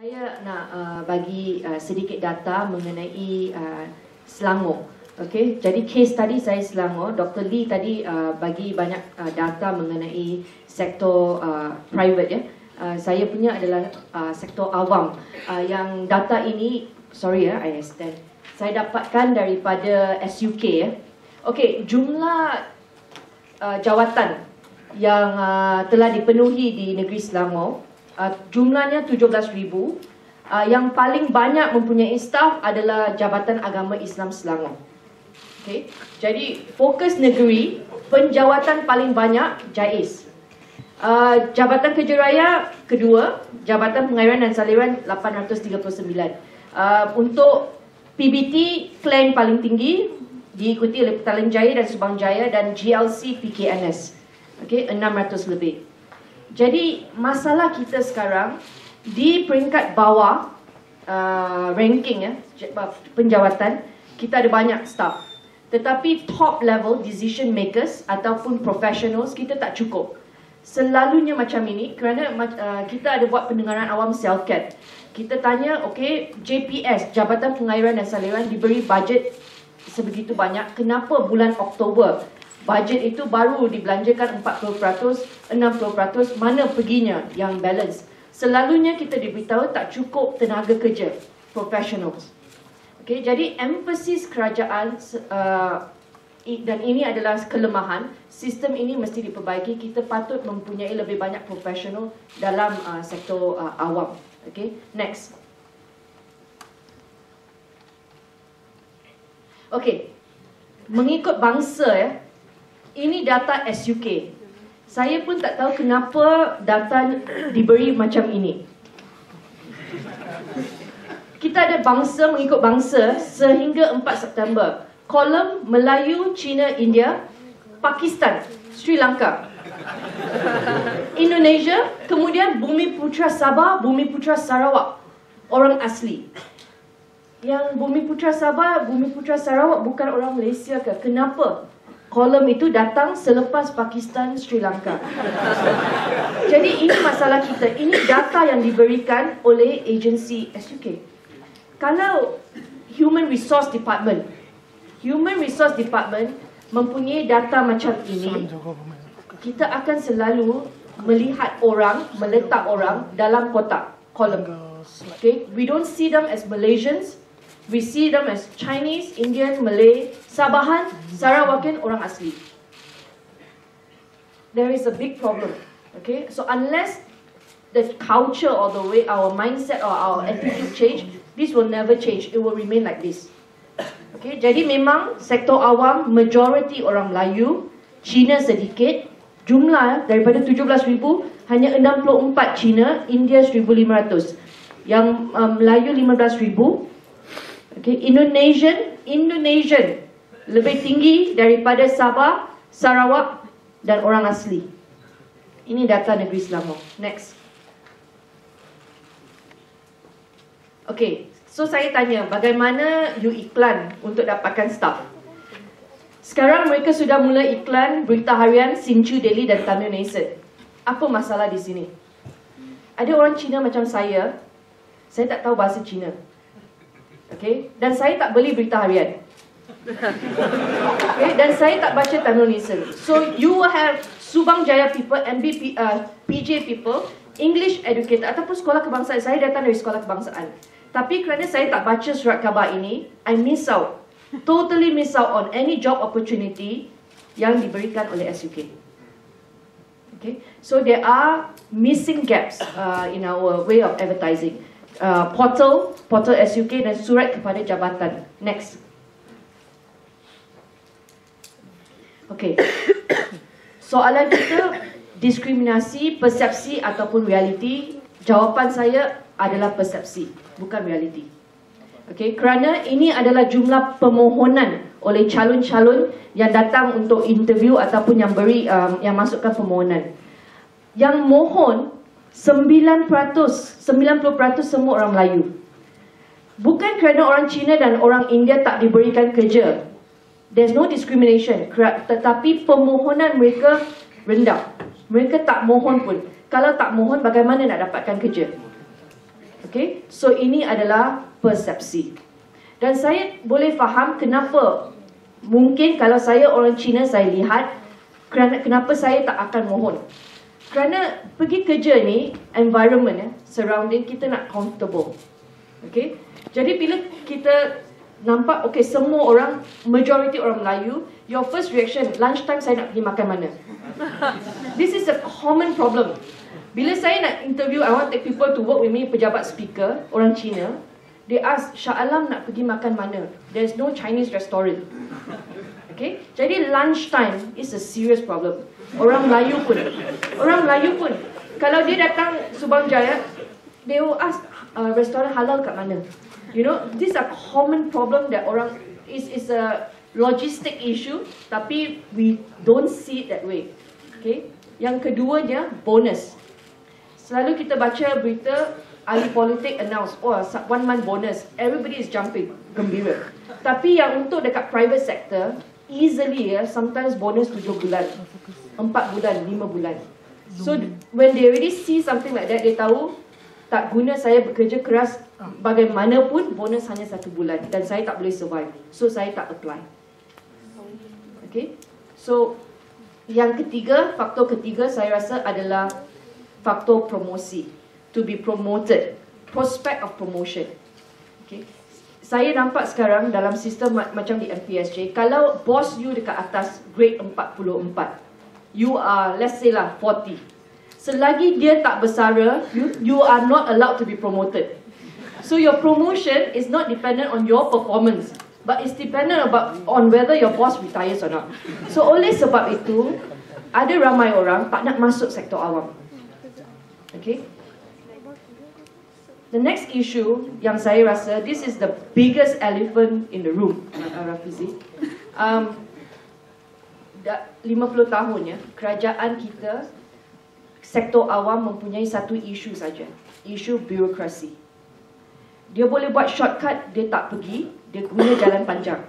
Saya nak bagi sedikit data mengenai Selangor. Okey, jadi case tadi saya Selangor, Dr. Lee tadi bagi banyak data mengenai sektor private ya. Saya punya adalah sektor awam. Yang data ini, sorry ya, I extend. Saya dapatkan daripada SUK ya. Okey, jumlah jawatan yang telah dipenuhi di negeri Selangor, jumlahnya 17,000. Yang paling banyak mempunyai staf adalah Jabatan Agama Islam Selangor. Okay. Jadi fokus negeri, penjawatan paling banyak JAIS. Jabatan Kerja Raya kedua, Jabatan Pengairan dan Saliran 839. Untuk PBT, Klang paling tinggi, diikuti oleh Petaling Jaya dan Subang Jaya, dan GLC PKNS. Okay, 600 lebih. Jadi masalah kita sekarang di peringkat bawah ranking ya, penjawatan, kita ada banyak staff. Tetapi top level decision makers ataupun professionals kita tak cukup. Selalunya macam ini kerana kita ada buat pendengaran awam Selcat. Kita tanya, okey, JPS, Jabatan Pengairan dan Saliran diberi bajet sebegitu banyak, kenapa bulan Oktober bajet itu baru dibelanjakan 40%, 60%, mana perginya yang balance? Selalunya kita diberitahu tak cukup tenaga kerja, professionals. Okay, jadi emphasis kerajaan, dan ini adalah kelemahan, sistem ini mesti diperbaiki. Kita patut mempunyai lebih banyak profesional dalam sektor awam. Okay, next. Okay, mengikut bangsa ya, ini data SUK. Saya pun tak tahu kenapa data diberi macam ini. Kita ada bangsa mengikut bangsa sehingga 4 September. Kolom Melayu, China, India, Pakistan, Sri Lanka, Indonesia, kemudian Bumi Putra Sabah, Bumi Putra Sarawak, orang asli. Yang Bumi Putra Sabah, Bumi Putra Sarawak bukan orang Malaysia ke? Kenapa? Kolom itu datang selepas Pakistan, Sri Lanka. Jadi ini masalah kita. Ini data yang diberikan oleh agensi SUK. Kalau Human Resource Department mempunyai data macam ini, kita akan selalu melihat orang, meletak orang dalam kotak, kolom. Okay? We don't see them as Malaysians. We see them as Chinese, Indian, Malay, Sabahan, Sarawakian, orang asli. There is a big problem. Okay, so unless the culture or the way our mindset or our attitude change, this will never change. It will remain like this. Okay, jadi memang sektor awam majority orang Melayu, Cina sedikit. Jumlah daripada 17,000 hanya 64 Cina, India 1,500. Yang Melayu 15,000. Okay, Indonesian lebih tinggi daripada Sabah, Sarawak dan orang asli. Ini data negeri Selangor. Next. Okay, so saya tanya, bagaimana you iklan untuk dapatkan staff? Sekarang mereka sudah mula iklan berita harian Sinchu Daily dan Tamil Nation. Apa masalah di sini? Ada orang Cina macam saya tak tahu bahasa Cina. Okay, dan saya tak beli berita harian. Okay, dan saya tak baca Tamil Nation. So you will have Subang Jaya people, PJ people, English educator ataupun sekolah kebangsaan. Saya datang dari sekolah kebangsaan. Tapi kerana saya tak baca surat khabar ini, I miss out. Totally miss out on any job opportunity yang diberikan oleh SUK. Okay, so there are missing gaps in our way of advertising. Portal SUK dan surat kepada jabatan. Next. Okay. Soalan kita, diskriminasi, persepsi ataupun realiti? Jawapan saya adalah persepsi, bukan realiti. Okay, kerana ini adalah jumlah permohonan oleh calon-calon yang datang untuk interview ataupun yang yang masukkan permohonan. Yang mohon 90% semua orang Melayu. Bukan kerana orang Cina dan orang India tak diberikan kerja. There's no discrimination. Tetapi permohonan mereka rendah. Mereka tak mohon pun. Kalau tak mohon, bagaimana nak dapatkan kerja? Okay, so ini adalah persepsi. Dan saya boleh faham kenapa mungkin kalau saya orang Cina, saya lihat kenapa saya tak akan mohon. Kerana pergi kerja ni, environment, surrounding kita nak comfortable. Okay, jadi bila kita nampak, okay, semua orang, majority orang Melayu, your first reaction, lunchtime saya nak pergi makan mana? This is a common problem. Bila saya nak interview, I want to take people to work with me, pejabat speaker, orang Cina, they ask, Shah Alam nak pergi makan mana? There's no Chinese restaurant. Okay, jadi lunchtime is a serious problem. Orang Melayu pun, kalau dia datang Subang Jaya, they will ask, restoran halal kat mana? You know, these are common problem that orang, is a logistic issue, tapi we don't see it that way. Okay, yang keduanya, bonus. Selalu kita baca berita, ahli politik announce, oh 1 month bonus, everybody is jumping, gembira. Tapi yang untuk dekat private sector, easily sometimes bonus 7 bulan, 4 bulan, 5 bulan. So when they already see something like that, they tahu tak guna saya bekerja keras bagaimanapun, bonus hanya 1 bulan dan saya tak boleh survive. So saya tak apply. Okay, so yang ketiga, faktor ketiga saya rasa adalah faktor promosi. To be promoted, prospect of promotion. Okay, saya nampak sekarang dalam sistem macam di MPSJ, kalau bos you dekat atas grade 44, you are, let's say lah, 40. Selagi dia tak bersara, you are not allowed to be promoted. So your promotion is not dependent on your performance, but it's dependent on whether your boss retires or not. So oleh sebab itu, ada ramai orang tak nak masuk sektor awam. Okay. The next issue yang saya rasa, this is the biggest elephant in the room, Rafizi. 50 tahun ya, kerajaan kita, sektor awam mempunyai satu isu saja, isu birokrasi. Dia boleh buat shortcut, dia tak pergi, dia guna jalan panjang.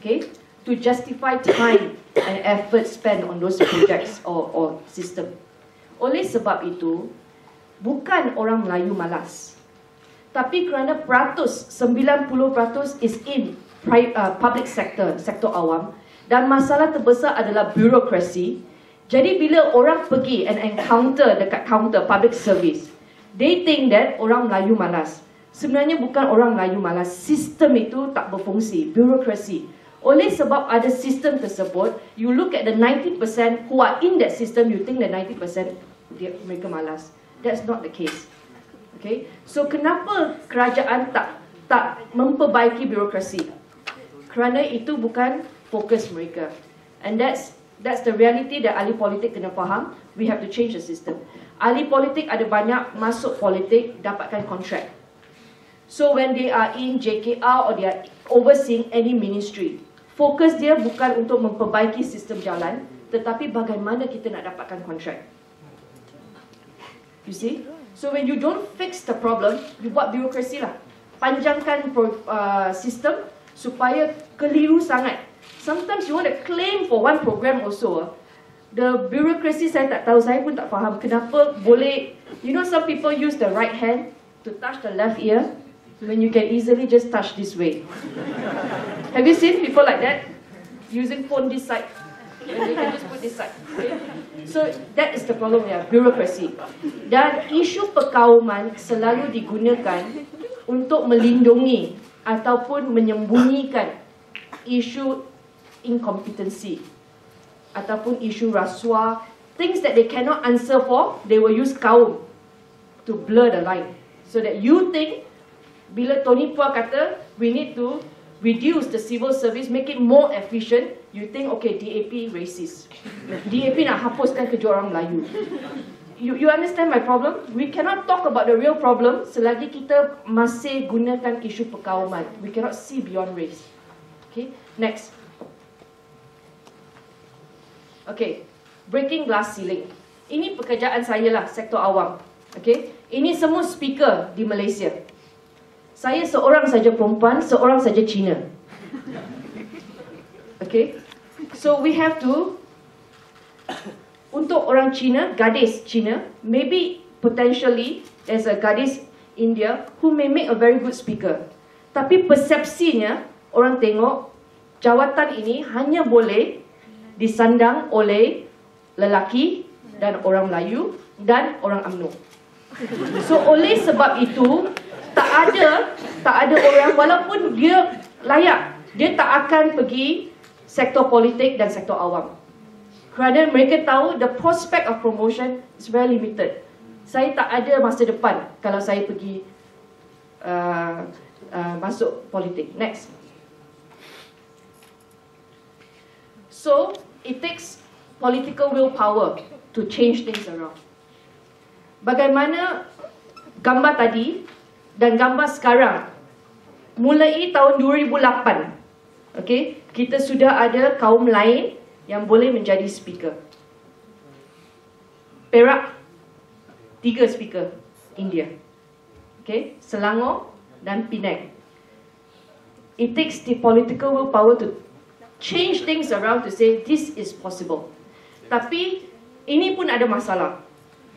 Okay, to justify time and effort spent on those projects or system. Oleh sebab itu, bukan orang Melayu malas, tapi kerana 90% is in public sector, sektor awam, dan masalah terbesar adalah birokrasi. Jadi bila orang pergi and encounter dekat counter public service, they think that orang Melayu malas. Sebenarnya bukan orang Melayu malas, sistem itu tak berfungsi, birokrasi. Oleh sebab ada sistem tersebut, you look at the 90% who are in that system, you think that 90% mereka malas. That's not the case. Okay, so kenapa kerajaan tak memperbaiki birokrasi? Kerana itu bukan fokus mereka. And that's the reality that ahli politik kena faham. We have to change the system. Ahli politik ada banyak masuk politik, dapatkan kontrak. So when they are in JKR or they are overseeing any ministry, fokus dia bukan untuk memperbaiki sistem jalan, tetapi bagaimana kita nak dapatkan kontrak. You see? So when you don't fix the problem, you buat birokrasi lah. Panjangkan sistem supaya keliru sangat. Sometimes you want to claim for one program also. The bureaucracy saya tak tahu, saya pun tak faham kenapa boleh. You know, some people use the right hand to touch the left ear when you can easily just touch this way. Have you seen people like that? Using phone this side. And they can just put this side. Okay? So that is the problem ya, bureaucracy. Dan isu perkauman selalu digunakan untuk melindungi ataupun menyembunyikan isu incompetency ataupun isu rasuah, things that they cannot answer for, they will use kaum to blur the line, so that you think bila Tony Phua kata we need to reduce the civil service, make it more efficient, you think okay, DAP racist, DAP nak hapuskan kerja orang Melayu. You understand my problem? We cannot talk about the real problem selagi kita masih gunakan isu perkauman. We cannot see beyond race. Okay, next. Okay, breaking glass ceiling. Ini pekerjaan saya lah, sektor awam. Okay, ini semua speaker di Malaysia. Saya seorang saja perempuan, seorang saja Cina. Okay, so we have to, untuk orang Cina, gadis Cina, maybe potentially there's a gadis India who may make a very good speaker. Tapi persepsinya, orang tengok jawatan ini hanya boleh disandang oleh lelaki dan orang Melayu dan orang UMNO. So oleh sebab itu tak ada orang, walaupun dia layak, dia tak akan pergi sektor politik dan sektor awam. Kerana mereka tahu the prospect of promotion is very limited. Saya tak ada masa depan kalau saya pergi masuk politik. Next. So it takes political willpower to change things around. Bagaimana gambar tadi dan gambar sekarang, mulai tahun 2008, okay, kita sudah ada kaum lain yang boleh menjadi speaker. Perak, 3 speaker India, okay, Selangor dan Penang. It takes the political willpower to change things around to say this is possible. Tapi ini pun ada masalah.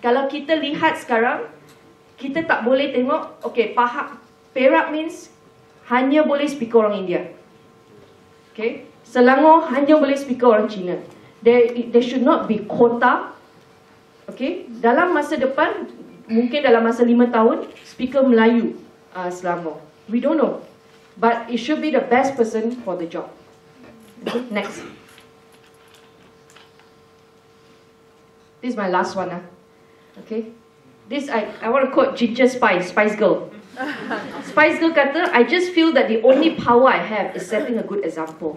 Kalau kita lihat sekarang, kita tak boleh tengok, okay, Perak means hanya boleh speaker orang India. Okay, Selangor hanya boleh speaker orang Cina. There should not be quota. Okay, dalam masa depan, mungkin dalam masa 5 tahun, speaker Melayu Selangor. We don't know. But it should be the best person for the job. Okay, next. This is my last one. Okay, this I want to quote Ginger Spice Girl. Spice Girl kata, I just feel that the only power I have is setting a good example.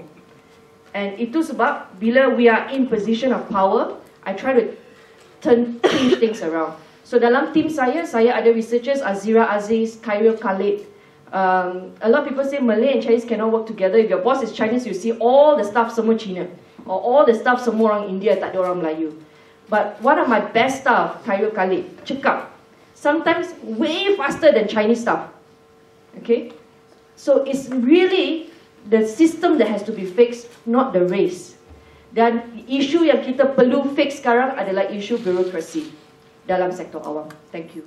And itu sebab bila we are in position of power, I try to change things around. So dalam team saya ada researchers Azira Aziz, Khairul Khalid. A lot of people say Malay and Chinese cannot work together. If your boss is Chinese, you see all the staff semua Cina, or all the staff semua orang India, tak ada orang Melayu. But one of my best staff, Khairul Khalid, cakap, sometimes way faster than Chinese staff. Okay, so it's really the system that has to be fixed, not the race. Dan isu yang kita perlu fix sekarang adalah isu birokrasi dalam sektor awam. Thank you.